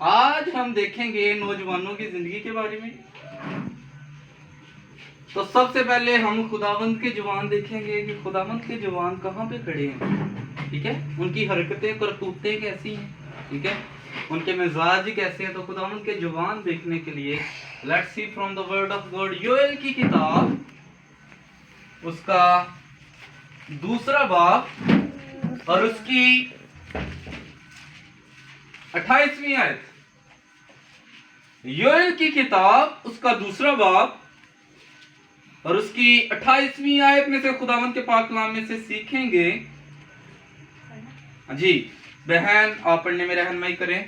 आज हम देखेंगे नौजवानों की जिंदगी के बारे में। तो सबसे पहले हम खुदावंद के जवान देखेंगे कि खुदावंद के जवान कहाँ पे खड़े हैं, ठीक है। उनकी हरकतें करतूतें कैसी हैं, ठीक है। उनके मिजाज कैसे हैं। तो खुदावंद के जवान देखने के लिए let's see from the word of God. Joel की किताब उसका 2 बाब और उसकी 28वीं आयत। योएल की किताब उसका 2 बाब और उसकी 28वीं आयत में से खुदावंद के पाक कलाम में से सीखेंगे। जी बहन आप पढ़ने में रहनुमाई करें।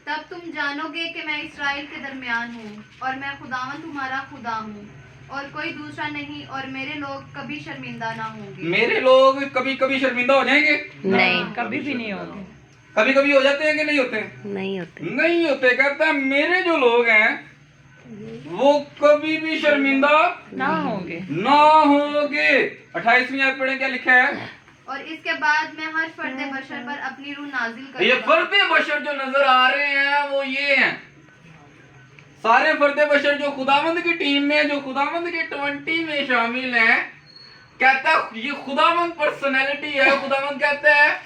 तब तुम जानोगे कि मैं इस्राएल के दरमियान हूँ और मैं खुदावंद तुम्हारा खुदा हूँ और कोई दूसरा नहीं, और मेरे लोग कभी शर्मिंदा ना होंगे। मेरे लोग कभी कभी शर्मिंदा हो जाएंगे? नहीं, कभी भी नहीं होंगे। कभी कभी हो जाते हैं कि नहीं होते? नहीं होते। नहीं होते। कहता है मेरे जो लोग हैं वो कभी भी शर्मिंदा ना होंगे। 28वीं आयत पढ़ें, क्या लिखा है? और इसके बाद मैं हर फर्द बशर पर अपनी रूह नाजिल करूंगा। ये फर्द बशर जो नजर आ रहे हैं वो ये हैं, सारे फर्द बशर जो खुदावंद की टीम में, जो खुदावंद की 20 में शामिल हैं। कहता है ये खुदावंद पर्सनैलिटी है। खुदावंद कहता है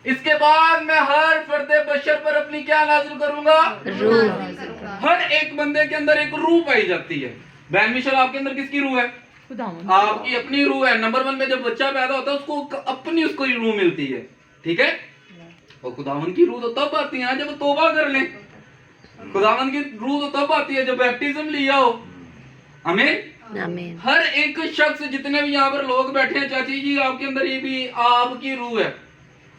इसके बाद मैं हर फर्द बशर पर अपनी क्या नाजिल करूंगा? रूह। हर एक बंदे के अंदर एक रूह पाई जाती है। बहन मिशेल आपके अंदर किसकी रूह है? खुदावंद। आपकी अपनी रूह है। नंबर 1 में जब बच्चा पैदा होता है उसको अपनी उसको रूह मिलती है, ठीक है। और खुदावंद की रूह तो तब आती है जब तौबा कर ले। खुदावंद की रूह तो तब आती है जब बैप्टिज्म लिया हो। आमीन आमीन। हर एक शख्स, जितने भी यहाँ पर लोग बैठे हैं, चाची जी आपके अंदर ये भी आपकी रूह है।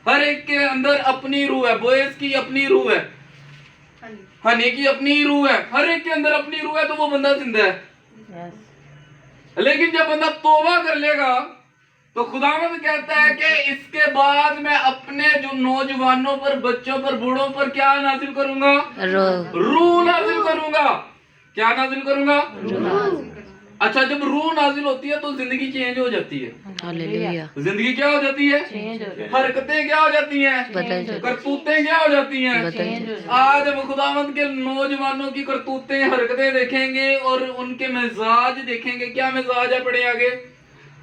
हर एक के अंदर अपनी रूह है। बोएस की अपनी रूह है, हनी की अपनी रूह है। हर एक के अंदर अपनी रूह है तो वो बंदा जिंदा है। लेकिन जब बंदा तौबा कर लेगा तो खुदावंद कहता है कि इसके बाद मैं अपने जो नौजवानों पर, बच्चों पर, बूढ़ों पर क्या नाजिल करूंगा? रूह नाजिल करूंगा। क्या नाजिल करूंगा? अच्छा, जब रूह नाजिल होती है तो जिंदगी चेंज हो जाती है। हालेलुया। जिंदगी क्या हो जाती है? हरकतें क्या हो जाती हैं? बदल जाती। करतूतें क्या हो जाती हैं? बदल। आज हम खुदावंद के नौजवानों की करतूतें, हरकतें देखेंगे और उनके मिजाज देखेंगे। क्या मिजाज है? पढ़े आगे।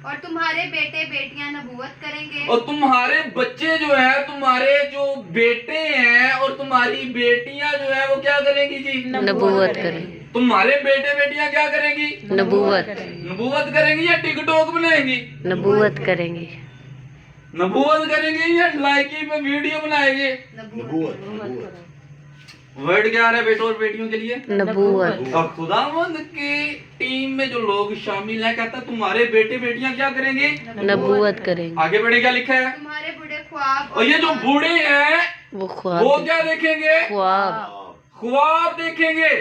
और तुम्हारे बेटे बेटियां नबूवत करेंगे। और तुम्हारे बच्चे जो है, तुम्हारे जो बेटे हैं और तुम्हारी बेटियां जो है वो क्या करेंगी जी? नबूवत करेंगे। तुम्हारे बेटे बेटियां क्या करेंगी? नबूवत करेंगी या टिकटॉक बनाएंगी? नबूवत करेंगे। नबूवत करेंगी या लाइकी पे वीडियो बनाएंगे? नबूवत। वर्ड क्या आ रहा है बेटों और बेटियों के लिए? नबूवत। और खुदावंद की टीम में जो लोग शामिल हैं, कहता है तुम्हारे बेटे बेटियां क्या करेंगे? नबूवत करेंगे। आगे बढ़े, क्या लिखा है? तुम्हारे बूढ़े ख्वाब। और ये जो बूढ़े हैं वो वो ख्वाब। क्या देखेंगे? ख्वाब देखेंगे।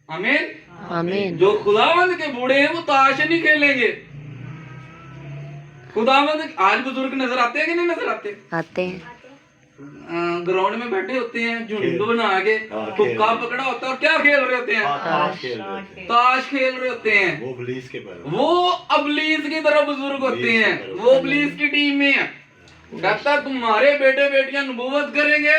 आमीन आमीन। जो खुदावंद के बूढ़े हैं वो ताश नहीं खेलेंगे। खुदावंद आज बुजुर्ग नजर आते हैं कि नहीं नजर आते? आते हैं। ग्राउंड में बैठे होते हैं झुंड बना के, हुक्का पकड़ा होता है और क्या खेल रहे होते हैं? ताश खेल रहे होते हैं। वो अबलीस की तरह बुजुर्ग होते हैं, वो अबलीस की टीम में है। कहता तुम्हारे बेटे बेटियां नबूवत करेंगे,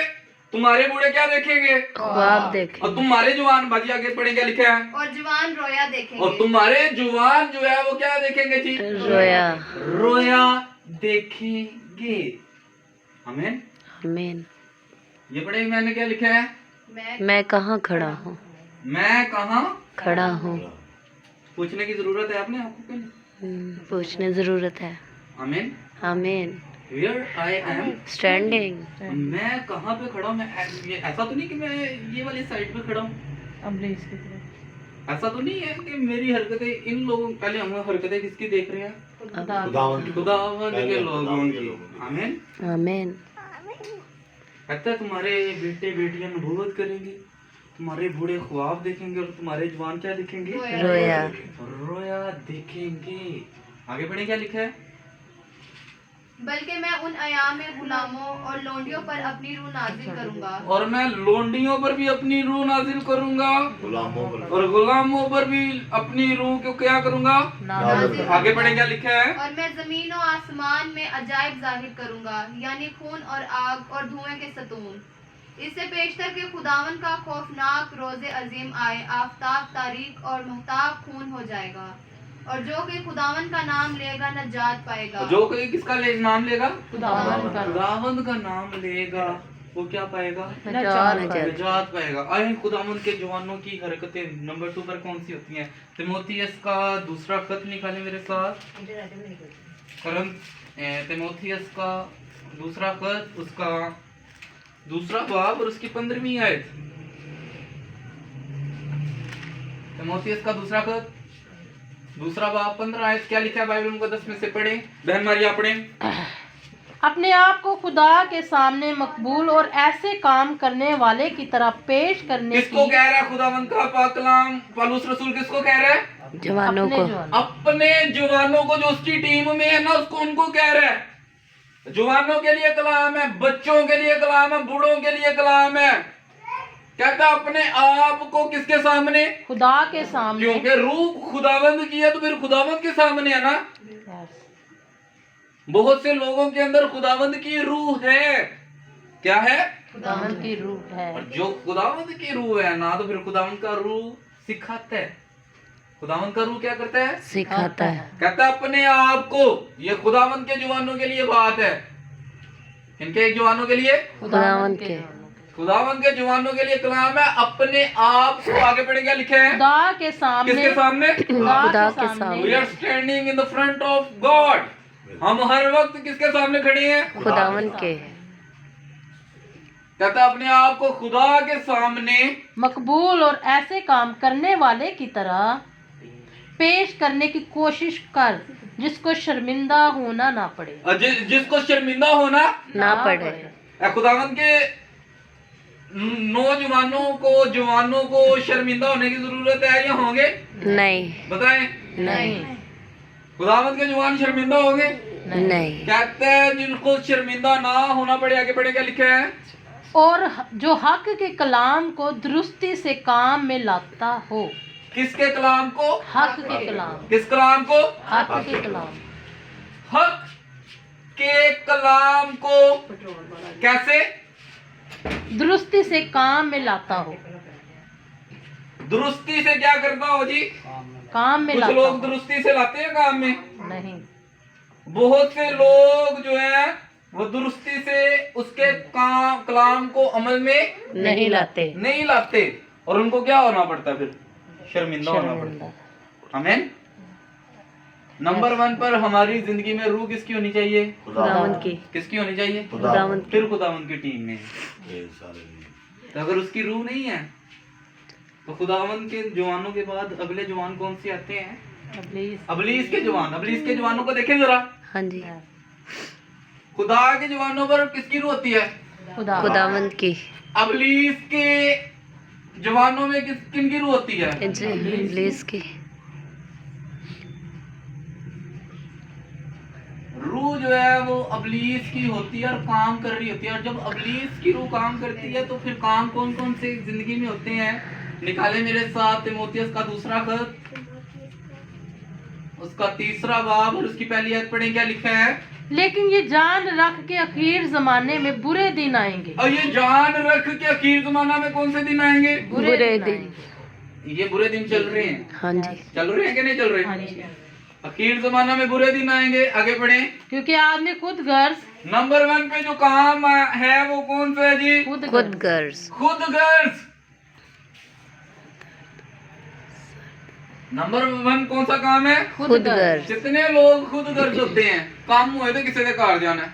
तुम्हारे बूढ़े क्या देखेंगे? ख्वाब देखेंगे। और तुम्हारे जवान, बाजी आगे पढ़े क्या लिखा है? और जवान रोया देखेंगे। और तुम्हारे जवान जो है वो क्या देखेंगे जी? रोया देखेंगे। आमीन आमीन। ये पढ़े मैंने क्या लिखा है? मैं कहाँ खड़ा हूँ? मैं कहाँ खड़ा हूँ। पूछने की जरूरत है आपने आपको कि नहीं? पूछने जरूरत है। आमीन आमीन। Where I am standing. मैं कहाँ पे खड़ा हूँ? मैं ये ऐसा तो नहीं कि मैं ये वाली साइड पे खड़ा हूँ। ऐसा तो नहीं है कि मेरी हरकतें इन लोगों, पहले हम हरकतें किसकी देख रहे हैं? खुदावंद के लोगों की। आमीन आमीन। कहता है तुम्हारे बेटे बेटियां नबूवत करेंगे, तुम्हारे बूढ़े ख्वाब देखेंगे और तुम्हारे जवान क्या देखेंगे? रोया देखेंगे। आगे बढ़े, क्या लिखा है? बल्कि मैं उन अयाम में गुलामों और लोंडियों पर अपनी रूह नाजिल करूंगा और मैं लोंडियों पर भी अपनी रूह नाजिल करूंगा और गुलामों पर भी अपनी रूह को क्या करूंगा, नाजिल आगे बढ़े क्या लिखा है, और मैं जमीन और आसमान में अजायब जाहिर करूंगा, यानी खून और आग और धुएं के सतून। इससे पेशतर के खुदावन का खौफनाक रोज़े अजीम आए, आफताब तारीक और महताब खून हो जाएगा, और जो कोई खुदावन का नाम लेगा नजात पाएगा। जो कोई किसका नाम लेगा, खुदावंद का। खुदावंद का नाम लेगा वो क्या पाएगा, नजात निजात पाएगा। आए खुदावंद के जवानों की हरकतें नंबर 2 पर कौन सी होती हैं। तिमोथियस का दूसरा खत निकाले मेरे साथ, तिमोथियस का दूसरा खत, उसका दूसरा बाब और उसकी 15वीं आयत। तिमोथियस का दूसरा खत, दूसरा बाब 15 आयत, क्या लिखा है बाइबल मुकद्दस में से पढ़े बहन मारिया पढ़े। अपने आप को खुदा के सामने मकबूल और ऐसे काम करने वाले की तरह पेश करने किसको की कह रहा है खुदावंद का पाक कलाम, पौलुस रसूल किसको कह रहा है, जवानों अपने को जवानों। अपने जवानों को, जो उसकी टीम में है ना उसको, उनको कह रहा है। जवानों के लिए कलाम है, बच्चों के लिए कलाम है, बूढ़ों के लिए कलाम है। कहता अपने आप को किसके सामने, खुदा के सामने। क्योंकि रूह खुदावंद की है तो फिर खुदावंद के सामने है ना। बहुत से लोगों के अंदर खुदावंद की रूह है, क्या है, खुदावंद की रूह है। और जो खुदावंद की रूह है ना तो फिर खुदावंद का रूह सिखाता है। खुदावंद का रूह क्या करता है, सिखाता है। कहता है अपने आप को। ये खुदावंद के जवानों के लिए बात है, इनके जवानों के लिए, खुदावंद के, खुदावंद के जवानों के लिए कलाम है। अपने आप को, आगे पढ़े क्या लिखे हैं, खुदा के सामने। किसके सामने, खुदा के सामने। We are standing in the front of God. हम हर वक्त किसके सामने खड़े हैं, खुदावंद के। कहता है अपने आप को खुदा के सामने मकबूल और ऐसे काम करने वाले की तरह पेश करने की कोशिश कर, जिसको शर्मिंदा होना ना पड़े। जिसको शर्मिंदा होना ना पड़े। खुदावंद के नौजवानों को, जवानों को शर्मिंदा होने की जरूरत है या होंगे, नहीं, बताएं। नहीं, खुदावंद के जवान शर्मिंदा होंगे, नहीं। कहते हैं जिनको शर्मिंदा ना होना पड़े, आगे बढ़े क्या लिखा है, और जो हक के कलाम को दुरुस्ती से काम में लाता हो। किसके कलाम को, हक के कलाम, किस कलाम को, हक के कलाम, हक के कलाम को कैसे, दुरुस्ती से काम में लाता हो। दुरुस्ती से क्या करता हो जी, काम में कुछ लाता लोग हो। दुरुस्ती से लाते हैं काम में, नहीं, बहुत से लोग जो है वो दुरुस्ती से उसके कलाम को अमल में नहीं लाते। नहीं लाते, और उनको क्या होना पड़ता है, फिर शर्मिंदा होना पड़ता है। आमीन। नंबर 1 पर हमारी जिंदगी में रूह किसकी होनी चाहिए, खुदावंद की, किसकी होनी चाहिए, खुदावंद की। फिर खुदावंद की टीम में। तो अगर उसकी रूह नहीं है तो खुदावंद के जवानों के बाद अगले जवान कौन से आते हैं, अबलीस के जवान। अबलीस के जवानों को देखें जरा। हाँ जी, खुदा के जवानों पर किसकी रूह होती है, खुदावंद की। अबलीस के जवानों में किन की रूह होती है, इब्लीस की। रूह जो है वो अबलीस की होती है और काम कर रही होती है। और जब अबलीस की रूह काम करती है तो फिर काम कौन कौन से जिंदगी में होते हैं, निकाले मेरे साथ तिमोथियस का दूसरा खत, उसका 3रा बाब और उसकी पहली आयत पढ़ें, क्या लिखा है, लेकिन ये जान रख के आखिर जमाने में बुरे दिन आएंगे। और ये जान रख के आखिर जमाना में कौन से दिन आएंगे, बुरे दिन। ये बुरे दिन चल रहे हैं, हाँ जी, चल रहे हैं कि नहीं चल रहे हैं, आखिर जमाना में बुरे दिन आएंगे। आगे बढ़ें। क्योंकि आदमी खुद गर्ज, नंबर 1 पे जो काम है वो कौन सा है जी, खुद खुद गर्ज। खुद गर्ज। नंबर 1 कौन सा काम है, खुद गर्ज। जितने लोग खुद गर्ज होते हैं, काम हुए तो किसी के घर जाना है,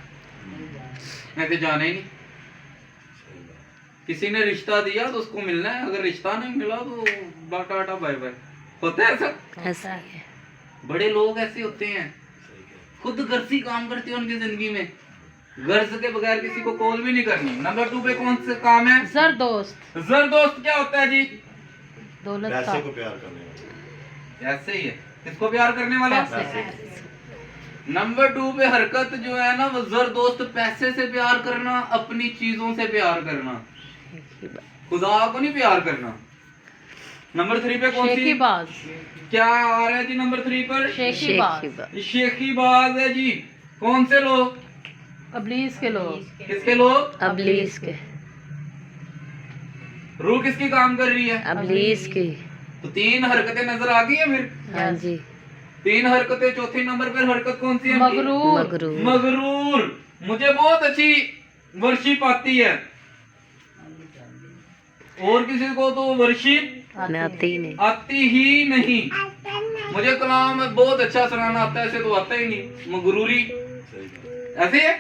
मैं तो जाना ही नहीं। किसी ने रिश्ता दिया तो उसको मिलना है, अगर रिश्ता नहीं मिला तो बाटा बाटा बाय बाय। होता है ऐसा, ऐसा ही है। बड़े लोग ऐसे होते हैं, खुद गर्जी काम करते हैं उनकी जिंदगी में, गर्ज के बगैर किसी को कॉल भी नहीं करनी। नंबर 2 पे कौन सा काम है, जरदोस्त। जरदोस्त क्या होता है जी, दौलत पैसे का को प्यार करने वाले। ऐसे ही है, किसको प्यार करने वाला, नंबर 2 पे हरकत जो है ना वो जरदोस्त पैसे से प्यार करना, अपनी चीजों से प्यार करना, खुदा को नहीं प्यार करना। नंबर 3 पे कौन सी शेखीबाज, क्या आ रहा है जी? नंबर 3 पर शेखीबाज, शेखीबाज है जी। कौन से लोग? अबलीस के लोग, किसके लोग? अबलीस के, रूह किसकी काम कर रही है? अबलीस की। तो 3 हरकतें नजर आ गई है फिर। हाँ जी। 3 हरकतें। चौथे नंबर पर हरकत कौन सी है? मगरूर, मगरूर। मगरूर। मुझे बहुत अच्छी वर्शिप आती है, और किसी को तो वर्शिप आती नहीं। आती ही नहीं। मुझे कलाम बहुत अच्छा सुनाना आता है, ऐसे तो आता ही नहीं। मगरूरी ऐसे है।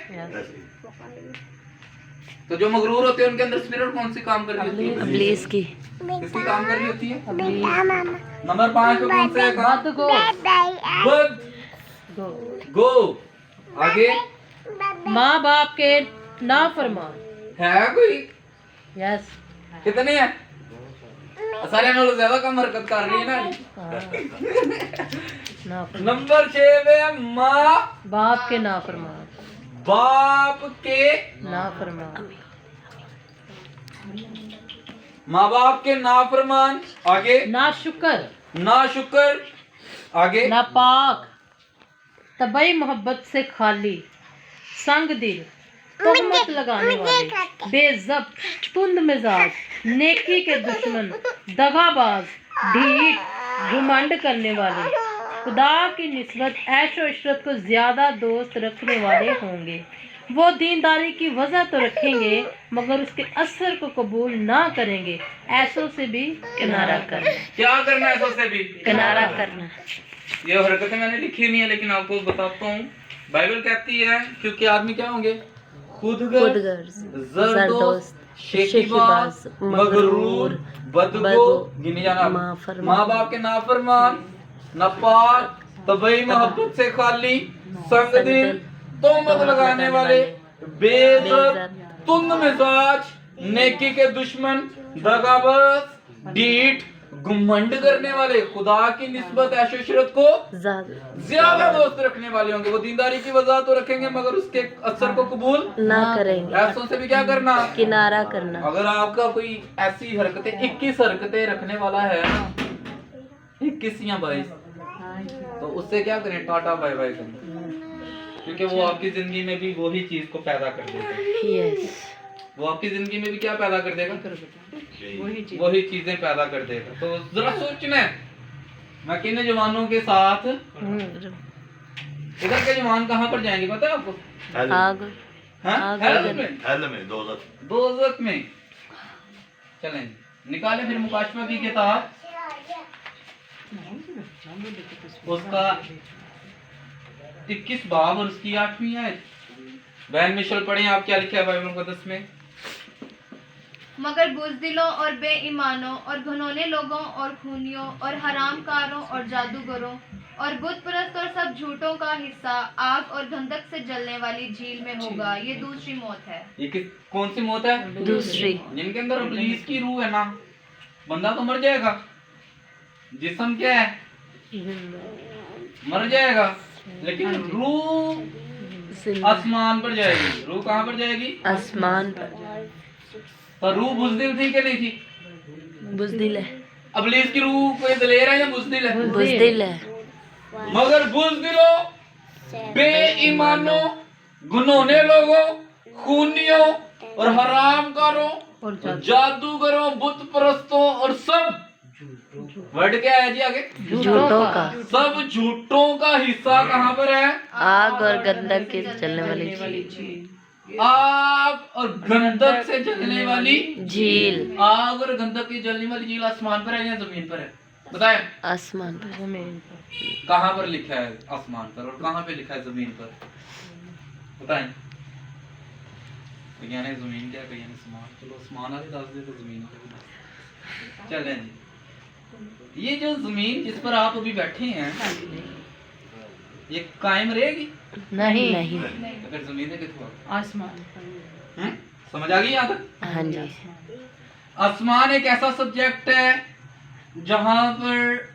तो जो मगरूर होते हैं उनके अंदर स्पिरिट कौन सी काम कर रही होती है? अबलीस की। किसकी काम कर रही होती है? अबलीस, नंबर 5 पे कौन से है? बदगो, बद गो। आगे माँ बाप के नाफरमान। है कोई? यस, कितने हैं? सारे नालों ज्यादा कम हरकत कर रही है ना। नाफरमान, नंबर 6 पे माँ बाप के नाफरमान, बाप के नाफरमान, माँ बाप के नाफरमान। आगे नाशुकर, नाशुकर। आगे नापाक, तबई मोहब्बत से खाली, संग दिल, तोहमत लगाने वाले, बेज़ब्त, तुंद मिजाज, नेकी के दुश्मन, दगाबाज, ढीठ, घुमंड करने वाले, खुदा की निस्बत ऐशो इशरत को ज्यादा दोस्त रखने वाले होंगे। वो दीनदारी की वजह तो रखेंगे मगर उसके असर को कबूल ना करेंगे। ऐसों से भी किनारा करना। क्या करना है? सबसे भी किनारा करना। ये हरकतें मैंने लिखी नहीं है, लेकिन आपको बताता हूँ। बाइबल कहती है क्योंकि आदमी क्या होंगे? खुदगर्ज, जरदोस्त, शेखीबाज, मगरूर, बदगो, गिने जाना, माँ बाप के नाफरमान, नापाक, तबई मोहब्बत से खाली, संग दिल, तोहमत लगाने वाले, बेइज्जत, तुंद मिजाज, नेकी के दुश्मन, दगाबाज, ढीठ, घुमंड करने वाले, खुदा की निस्बत ऐशो इशरत को ज्यादा दोस्त रखने वाले होंगे। वो दीनदारी की वजह तो रखेंगे मगर उसके असर को कबूल ना करेंगे। ऐसों से भी क्या करना? किनारा करना। अगर आपका कोई ऐसी हरकतें 21 हरकतें रखने वाला है ना, 21 या 22, तो उससे क्या करें? टाटा बाय बाय करें, क्योंकि वो आपकी जिंदगी में भी वही चीज को पैदा कर देगा। यस। वो आपकी जिंदगी में भी क्या पैदा कर देगा? वही चीजें पैदा कर देगा। तो जरा सोचना है, मैं किन जवानों के साथ, इधर के जवान कहाँ पर जाएंगे पता है आपको? आग। हाँ? हल में दोज़ख में। चलें निकाले फिर मुकाशफा की किताब, उसका 21 बाब और उसकी 8वीं आयत। बहन मिशल पढ़े आप, क्या लिखा है बाइबल मुकद्दस में? मगर बुज़दिलों और बेईमानों और घिनौने लोगों और खूनियों और हरामकारों और जादूगरों और बुत परस्त और सब झूठों का हिस्सा आग और गंधक से जलने वाली झील में होगा। ये दूसरी मौत है। ये कौन सी मौत है? दूसरी। जिनके अंदर इब्लीस की रूह है ना, बंदा तो मर जाएगा, जिस्म क्या है? मर जाएगा, लेकिन रूह आसमान पर जाएगी। रूह कहाँ पर जाएगी? आसमान पर। तो रूह बुज़दिल थी कि नहीं थी? बुज़दिल है। इब्लीस की रूह कोई दलेर है या बुज़दिल है? बुज़दिल है। मगर बुज़दिलों, बेईमानों, घिनौने लोगों, खूनियों और हरामकारों और जादूगरों, बुत परस्तों और सब, वर्ड क्या है जी आगे? झूठों का। सब झूठों का हिस्सा कहाँ पर है? आग और गंधक के जलने वाली झील। आग और गंधक से जलने वाली झील। आग और गंधक की जलने वाली झील आसमान पर है या जमीन पर है? बताएं। आसमान पर। कहाँ पर लिखा है आसमान पर और कहाँ पे लिखा है जमीन पर? बताएं। कहीं ने जमीन क्या, कहीं ने आसमान। चलो आसमान वाले दस दे तो जमीन वाले। चलें जी, ये जो जमीन जिस पर आप अभी बैठे हैं, ये कायम रहेगी? नहीं। अगर जमीन है कितना? आसमान। समझ आ गई यहाँ तक? हाँ जी। आसमान एक ऐसा सब्जेक्ट है जहां पर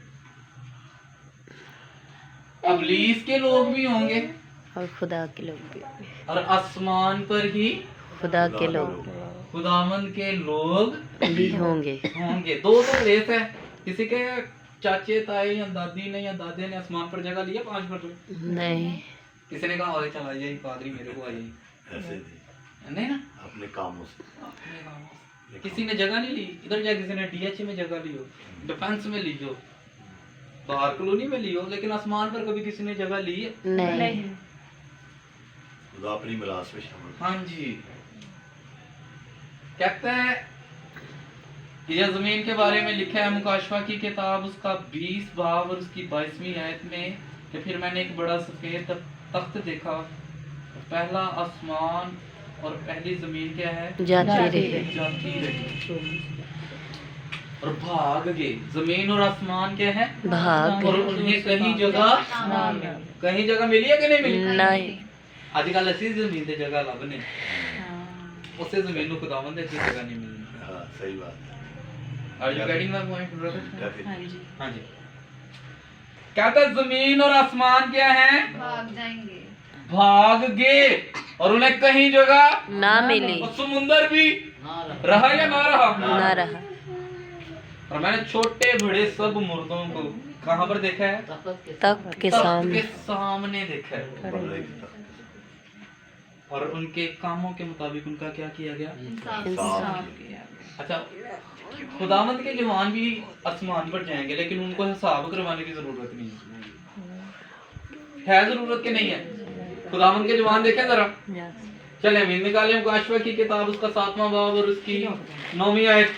इब्लीस के लोग भी होंगे और खुदा के लोग भी और आसमान पर ही खुदा के लोग खुदावंद के लोग भी होंगे। होंगे। दो तो प्लेस है, किसी के चाचे ताए या दादी ने या दादे ने आसमान पर जगह लिया 5 फुट में? नहीं। किसी ने कहा और चल आइए पादरी मेरे को आइए, ऐसे थे नहीं ना, अपने कामों से। अपने काम से। किसी ने जगह नहीं ली, इधर जाके किसी ने डीएच में जगह ली हो, डिफेंस में ली हो, बाहर कॉलोनी में ली हो, लेकिन आसमान पर कभी किसी ने जगह ली है? नहीं। खुदा अपनी मिलास में शामिल। हाँ जी। कहते हैं ये जमीन के बारे में लिखा है मुकाशवा की किताब उसका 20 बाब और उसकी 22वीं आयत में कि फिर मैंने एक बड़ा सफेद तख्त देखा, पहला आसमान और पहली जमीन क्या है? जाती रही। जाती रही और भाग गए। जमीन और आसमान क्या है? भाग और उन्हें कहीं जगह मिली है कि नहीं मिली? नहीं। आजकल ऐसी जमीन ते जगह लभने उसे जमीन को खुदावंद ने जगह नहीं मिलनी। हाँ सही बात है। Are you getting my point brother? काफी। हाँ जी। कहता है जमीन और आसमान क्या है? भाग जाएंगे। भाग गए और उन्हें कहीं जगह ना मिली। और समुंदर भी रहा या ना रहा? ना रहा। और मैंने छोटे बड़े सब मुर्दों को कहाँ पर देखा है? तख्त के सामने। सामने देखा है। बंदे की तरफ। और उनके कामों के मुताबिक उनका क्या किया गया? इंसाफ किया। अच्छा, खुदावंद के जवान भी आसमान पर जाएंगे लेकिन उनको हिसाब करवाने की जरूरत नहीं है जरूरत के नहीं है? खुदावंद के जवान देखें जरा, चले अमीन निकालें मुकाशवा की किताब उसका 7वां बाब और उसकी 9वीं आयत।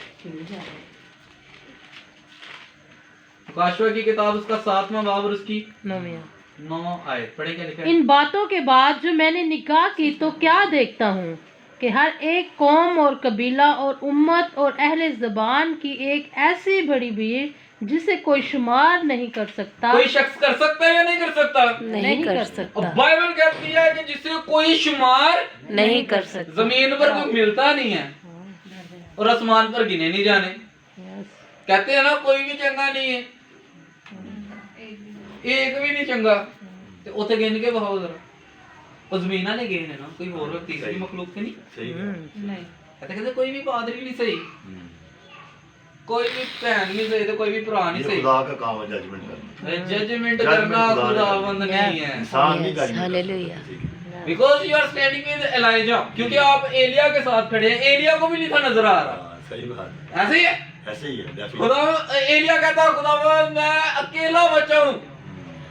मुकाशवा की किताब उसका 7वां बाब और उसकी 9 आयत पढ़े, क्या लिखा है? इन बातों के बाद जो मैंने निगाह की तो क्या देखता हूँ कि हर एक कौम और कबीला और उम्मत और अहले ज़बान की एक ऐसी बड़ी भीड़ जिसे कोई शुमार नहीं कर सकता। कोई शख्स कर सकता है या नहीं कर सकता? नहीं कर और सकता। बाइबल कहती है कि जिसे कोई शुमार नहीं कर सकता। जमीन पर कोई मिलता नहीं है और आसमान पर गिने नहीं जाने। कहते हैं ना कोई भी चंगा नहीं है, एक भी नहीं चंगा, तो उसे गिन के बहाओ जरा। और जमीन वाले गिने ना, कोई और तीसरी मखलूक से नहीं। सही बात। कहते कोई भी पादरी नहीं सही, कोई भी बहन नहीं सही, तो कोई भी भरा नहीं ये सही। खुदा का काम है जजमेंट करना। जजमेंट करना खुदावंद नहीं है। इंसान नहीं Yes, जजमेंट hallelujah. करता। Because you are standing with Elijah, क्योंकि आप एलिया के साथ खड़े हैं। एलिया को भी नहीं था नजर आ रहा, हाँ, सही बात है। ऐसे ही है। ऐसे ही है definitely। खुदा एलिया कहता है खुदावंद मैं अकेला बचा हूँ।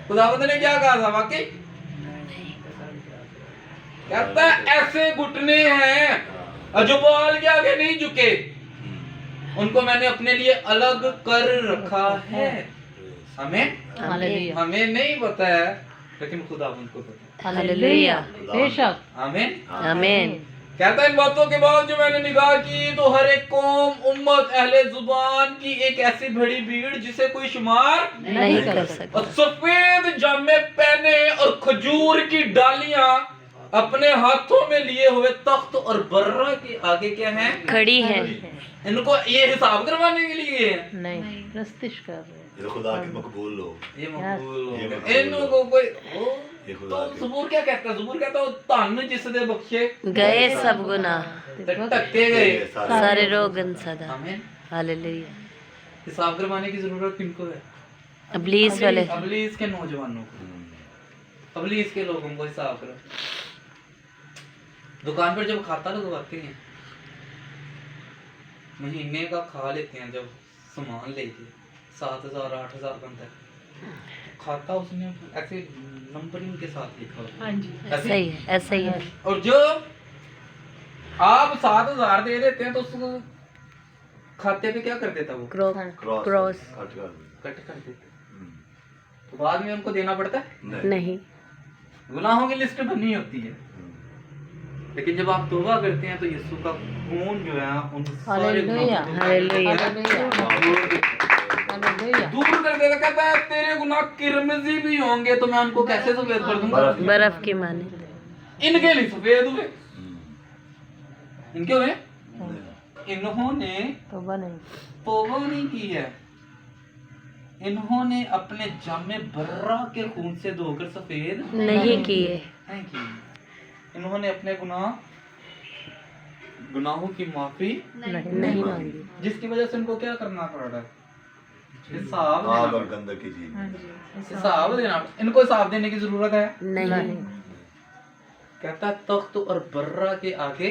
खुदावंद ने क्या कहा था? वाकई कहता है ऐसे घुटने हैं जो बाल के आगे नहीं झुके, उनको मैंने अपने लिए अलग कर रखा है। हमें हमें नहीं पता है लेकिन खुदावंद को पता है। हालेलुया। बेशक। आमीन। आमीन। कहता है इन बातों के बाद जो मैंने निगाह की तो हर एक कौम, उम्मत, अहले जुबान की एक ऐसी बड़ी भीड़ जिसे कोई शुमार नहीं कर सकता। और सफेद जामे पहने और खजूर की डालियां अपने हाथों में लिए हुए तख्त और बर्रा के आगे क्या है? खड़ी है। इनको ये हिसाब करवाने के लिए है। नहीं, प्रस्तिश कर रहे हैं। ये खुदा के मकबूल लोग। ये मकबूल लोग ये हैं। मकबूल इनको कोई ये तो खुदा के। ज़बूर क्या कहता है? ज़बूर कहता है धन जिस दे बख्शे गए सब गुनाह, ते टक्के गए। सारे रोगन सदा। आमीन। हालेलुया। हिसाब करवाने की जरूरत किनको है? अबलीस वाले। अबलीस के नौजवानों को, अबलीस के लोगों को हिसाब करो। दुकान पर जब खाता लगवाते हैं, महीने का खा लेते हैं, जब सामान लेके 7,000 8,000 बनता है, खाता उसने ऐसे नंबरिंग के साथ लिखा होता है। ऐसा ही है, ऐसा ही है। और जो आप 7,000 दे देते हैं तो उसको खाते पे क्या कर देता वो? क्रॉस। कट कर। कट कर देता। तो बाद में उनको देना पड़ता है? नहीं। गुनाहों की लिस्ट बनी होती है, लेकिन जब आप तौबा करते हैं तो यीशु का खून जो है उन सारे हालेलुया। गुनाहों को हालेलुया। दूर कर देता। कहता है तेरे गुनाह किरमिजी भी होंगे तो मैं उनको कैसे सफेद कर दूंगा? बर्फ की माने। इनके लिए सफेद हुए। इनके हुए? इन्होंने तौबा नहीं। तौबा नहीं की है। इन्होंने अपने जामे बर्रा के खून से धोकर सफेद नहीं किए हैं कि इन्होंने अपने गुनाहों की माफी नहीं मांगी जिसकी वजह से इनको क्या करना पड़ रहा है? हिसाब आग देना और गंदक की चीज हिसाब देना इनको हिसाब देने की जरूरत है। नहीं कहता तख्त और बर्रा के आगे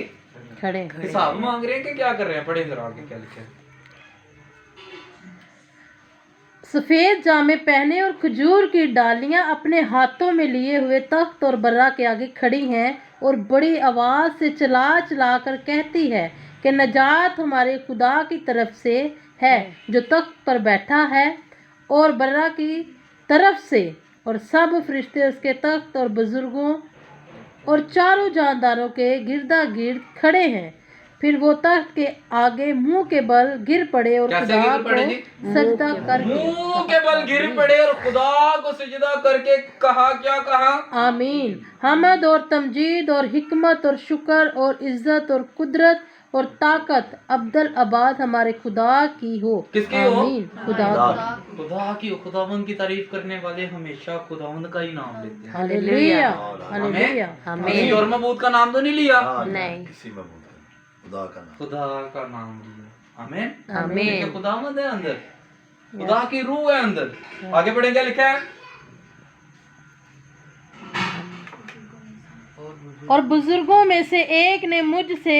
खड़े हिसाब मांग रहे हैं कि क्या कर रहे हैं? पढ़े जरा आगे क्या लिखे हैं। सफेद जामे पहने और खजूर की डालियां अपने हाथों में लिए हुए तख्त और बर्रा के आगे खड़ी हैं और बड़ी आवाज से चला चला कर कहती है कि नजात हमारे खुदा की तरफ से है जो तख्त पर बैठा है और बर्रा की तरफ से, और सब फरिश्ते उसके तख्त और बुजुर्गों और चारों जानदारों के गिरदा गिर्द खड़े हैं। फिर वो तख्त के आगे मुंह के बल गिर पड़े और कैसे खुदा गिर पड़े जी? को सजदा करके मुंह के बल गिर पड़े और खुदा को सजदा करके कहा, क्या कहा? आमीन। हमद और तमजीद और हिकमत और शुक्र और इज्जत और कुदरत और ताकत अब्दुल आबाद हमारे खुदा की हो। किसकी हो? आमीन। खुदा की। खुदा की हो। खुदावंद की तारीफ करने वाले हमेशा खुदावंद का ही नाम लेते हैं। हालेलुया हमें हालेलुया। किसी और मबूद का नाम तो नहीं लिया, नहीं। किसी में बोलते खुदा का नाम खुदा का नाम लिया। आमीन। आमीन। देखिए खुदावंद है अंदर, खुदा की रूह है अंदर। आगे बढ़े क्या लिखा है? और बुजुर्गों में से एक ने मुझसे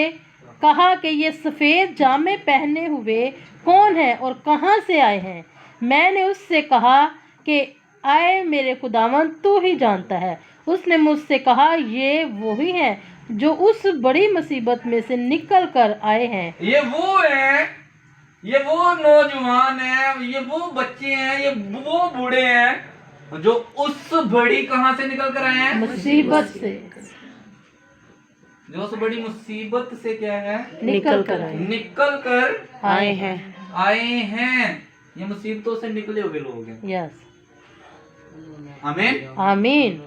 कहा कि ये सफ़ेद जामे पहने हुए कौन है और कहाँ से आए हैं? मैंने उससे कहा कि आए मेरे खुदावंद तू ही जानता है। उसने मुझसे कहा ये वही हैं जो उस बड़ी मुसीबत में से निकल कर आए हैं। ये वो है, ये वो नौजवान है, ये वो बच्चे हैं, ये वो बूढ़े हैं जो उस बड़ी कहाँ से निकल कर आए हैं? मुसीबत से जो उस बड़ी मुसीबत से क्या है? निकल कर आए निकल कर आए हैं आए हैं। ये मुसीबतों से निकले हुए लोग हैं। यस आमीन। आमीन।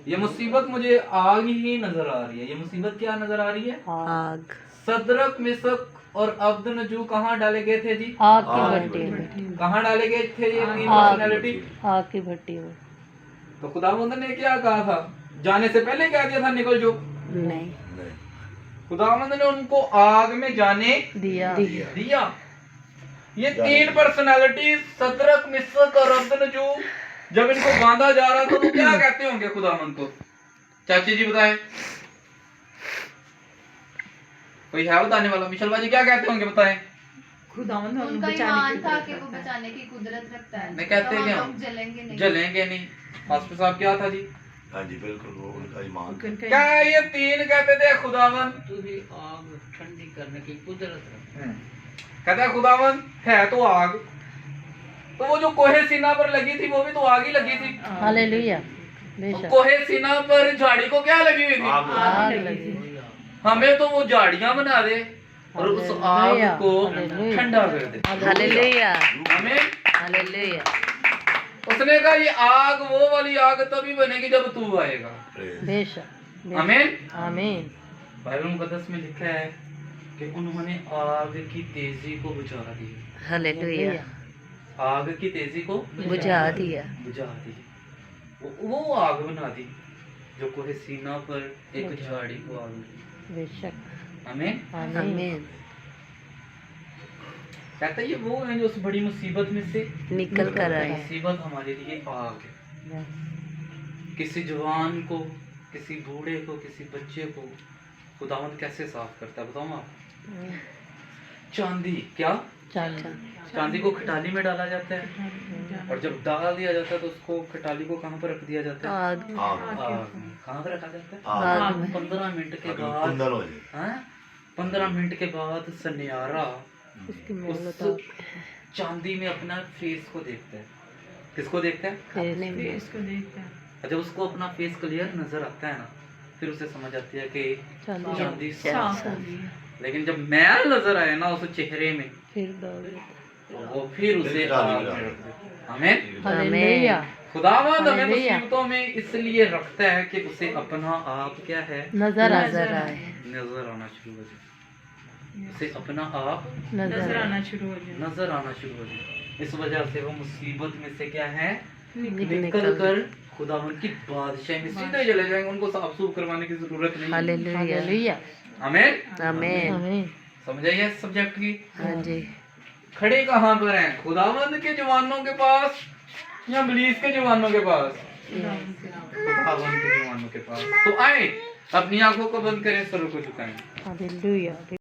ये मुसीबत मुझे आग ही नजर आ रही है। ये मुसीबत क्या नजर आ रही है? आग सदरक मिसक और अब्दनजू कहाँ डाले गए थे जी? आग की भट्टी में। कहाँ डाले गए थे ये तीन आग। पर्सनैलिटी? आग की भट्टी में। तो खुदावंद ने क्या कहा था? जाने से पहले क्या दिया था? निकल जो। नहीं खुदावंद ने उनको आग में जाने दिया दिया। ये तीन पर्सनैलिटी सदरक मिसक और अब्दनजू जब इनको बांधा जा रहा था तो क्या कहते होंगे खुदावंद को? चाची जी बताएं, कोई है बताने वाला? मिशल बाजी क्या कहते होंगे बताएं? उनका ईमान था कि वो बचाने की कुदरत रखता है। मैं कहते तो हम क्या? लोग जलेंगे नहीं। जलेंगे नहीं। मास्टर साहब क्या था जी? हाँ जी बिल्कुल वो उनका ईमान क्या ये तीन कहते थे खुदावंद तुझे आग ठंडी करने की कुदरत रखता कहता है खुदावंद है तो आग, तो वो जो कोहे सीना पर लगी थी वो भी तो आग ही लगी थी। हालेलुया बेशक कोहे सीना पर झाड़ी को क्या लगी हुई थी? आग लगी। हमें तो वो झाड़ियां बना दे और उस आग को हालेलुया। ठंडा कर दे। हालेलुया हमें हालेलुया उसने कहा ये आग वो वाली आग तभी बनेगी जब तू आएगा। बेशक आमीन। आमीन। बाइबल मुकद्दस में लिखा है कि उन्होंने आग की तेजी को बुझा दिया। हालेलुया आग की तेजी को बुझा दिया बुझा दी। वो आग बना दी जो कोहे सीना पर एक झाड़ी को आग लगी। बेशक आमीन। आमीन। आमीन कहता है ये वो है जो उस बड़ी मुसीबत में से निकल कर आए हैं। मुसीबत हमारे लिए आग है। किसी जवान को, किसी बूढ़े को, किसी बच्चे को खुदावंद कैसे साफ करता है बताऊं आप? चांदी क्या? चांदी को खटाली में डाला जाता है और जब डाल दिया जाता है तो उसको खटाली को कहाँ पर रख दिया जाता है? आग आग आग में। कहाँ पर रखा जाता है? आग में 15 मिनट के अगर बाद कुंदन हो जाए हाँ? 15 मिनट के बाद सन्यारा उस चांदी में अपना फेस को देखता है। किसको देखता है? अपने में जब उसको अपना फेस क्लियर नजर आता है ना फिर उसे समझ आती है कि चांदी साफ है। लेकिन जब मैल नजर आए ना उस चेहरे में फिर दौड़ तो वो फिर उसे आग में रख देता है। हमें हालेलुया खुदावंद हमें हालेलुया। मुसीबतों में इसलिए रखता है कि उसे अपना आप क्या है? नजर नजर आए नजर आना शुरू हो जाए। उसे अपना आप नजर आना नजर आना शुरू हो जाए। इस वजह से वो मुसीबत में से क्या है निकल निकल कर खुदावन की बादशाही में सीधे चले जाएंगे। उनको साफ सूफ करवाने की जरूरत नहीं। हालेलुया हालेलुया आमीन। आमीन आमीन समझाइए सब्जेक्ट की। हाँ जी खड़े कहाँ पर हैं, खुदावंद के जवानों के पास या इब्लीस के जवानों के पास? खुदावंद के जवानों के पास। तो आए अपनी आंखों को बंद करें, सर को झुकाएं। हालेलुया